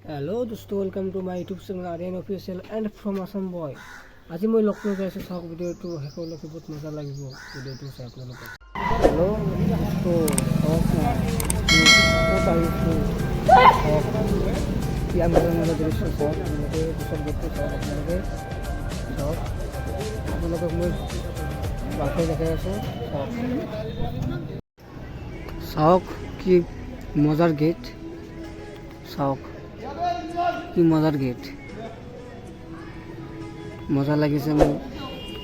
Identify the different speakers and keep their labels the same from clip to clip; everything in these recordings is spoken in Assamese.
Speaker 1: हेलो दोस्तों, welcome to my YouTube channel Aryan official and from Assam boy. আজি মই লক্ষ্ণৌ যাইছোঁ, চাওক ভিডিঅ'টো শেষলৈকে বহুত মজা লাগিব। ভিডিঅ'টো চাই আপোনালোকে। হেল্ল' দোস্তো, চাওক না ক'ত আহিছোঁ, চাওক ইয়াৰ মাজে মাজে দৃশ্য চাওক আপোনালোকে, পিছত গেটটো চাওক আপোনালোকে, চাওক আপোনালোকক মই ভালকৈ দেখাই আছোঁ। চাওক চাওক কি মজাৰ গেট, চাওক কি মজাৰ গেট, মজা লাগিছে, মোৰ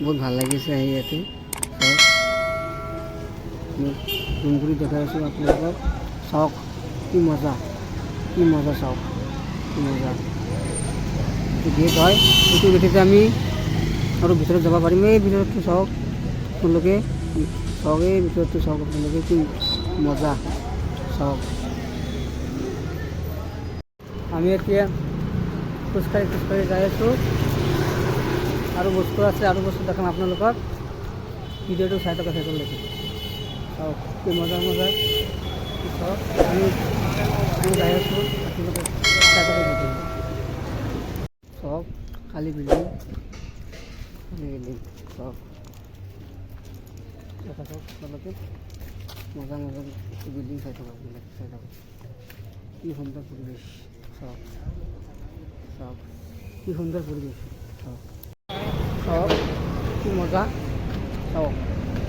Speaker 1: বহুত ভাল লাগিছে আহি ইয়াতে। চাওক জুম কৰি দেখাই আছোঁ আপোনালোকক, চাওক কি মজা, কি মজা, চাওক কি মজা। এইটো গেট হয়, এইটো গেটেতে আমি আৰু ভিতৰত যাব পাৰিম। এই ভিতৰতটো চাওক আপোনালোকে, চাওক এই ভিতৰতটো চাওক আপোনালোকে, কি মজা, চাওক। আমি এতিয়া খোজকাঢ়ি যাই আছোঁ, আৰু বস্তু আছে, আৰু বস্তু দেখাম আপোনালোকক। ভিডিঅ'টো চাই থকা শেষলৈকে চাওক কি মজা মজা, চাওক আমি যাই আছোঁ, আপোনালোকে চাই থকা ভিডিঅ'। চাওক খালী বিল্ডিং, চাওক দেখা চাওক আপোনালোকে, মজা মজা বিল্ডিং চাই থকা আপোনালোকে, চাই থাকক কি সুন্দৰ পৰিৱেশ। চাওক চাওক কি সুন্দৰ পৰিৱেশ, চাওক চাওক কি মজা, চাওক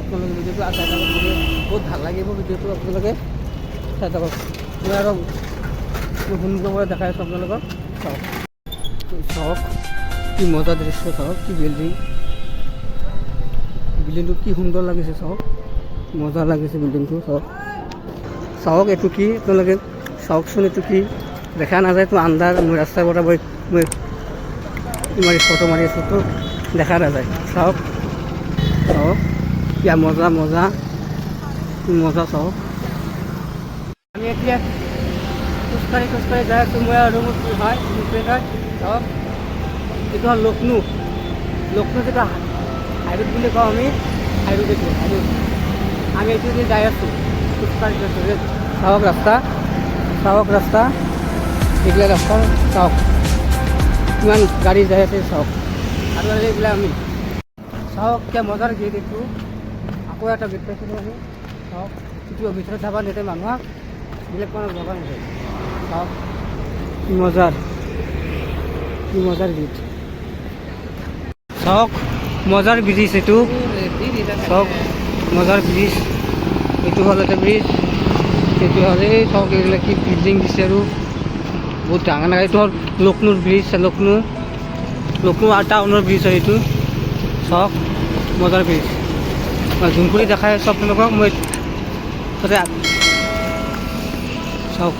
Speaker 1: আপোনালোকে ভিডিঅ'টো চাই থাকক, বহুত ভাল লাগিব ভিডিঅ'টো, আপোনালোকে চাই থাকক। মই আৰু সুন্দৰভাৱে দেখাই আছোঁ আপোনালোকক, চাওক চাওক কি মজা দৃশ্য, চাওক কি বিল্ডিংটো কি সুন্দৰ লাগিছে, চাওক মজা লাগিছে বিল্ডিংটো। চাওক চাওক এইটো কি আপোনালোকে চাওকচোন, এইটো কি দেখা নাযায়, তো আন্ধাৰ, মই ৰাস্তাৰ পৰা মই ফটো মাৰি আছোঁ, তো দেখা নাযায়। চাওক চাওক কি মজা মজা, কি মজা, চাওক আমি এতিয়া খোজকাঢ়ি যাই আছোঁ। মই আৰু মোৰ হয় চাওক এইটো হ'ল লক্ষ্ণৌ যেটা হাইৰোড বুলি কওঁ আমি, হাইৰোড আমি এইটো দি যাই আছোঁ, খোজকাঢ়ি গৈছোঁ। চাওক ৰাস্তা, এইবিলাক ৰাস্তা, চাওক কিমান গাড়ী যাই আছে, চাওক আৰু এইবিলাক আমি চাওক এতিয়া মজাৰ গেট এইটো, আকৌ এটা গেট পাইছিলোঁ আমি। চাওক এইটো ভিতৰত যাব নিদিয়ে মানুহক, বেলেগ মানুহ যাব নিদিয়ে। চাওক কি মজাৰ গেট, চাওক মজাৰ ব্ৰিজ এইটো, চাওক মজাৰ ব্ৰিজ, এইটো হ'ল এটা ব্ৰিজ, সেইটো হ'লে চাওক এইবিলাক কি বিল্ডিং দিছে, আৰু বহুত ডাঙৰ ডাঙৰ। এইটো হ'ল লক্ষ্ণৌৰ ব্ৰিজ, লক্ষ্ণৌ টাউনৰ ব্ৰিজ হয় এইটো, চাওক মজাৰ ব্ৰিজ। মই জুম কৰি দেখাই আছোঁ আপোনালোকক, মই তাতে চাওক।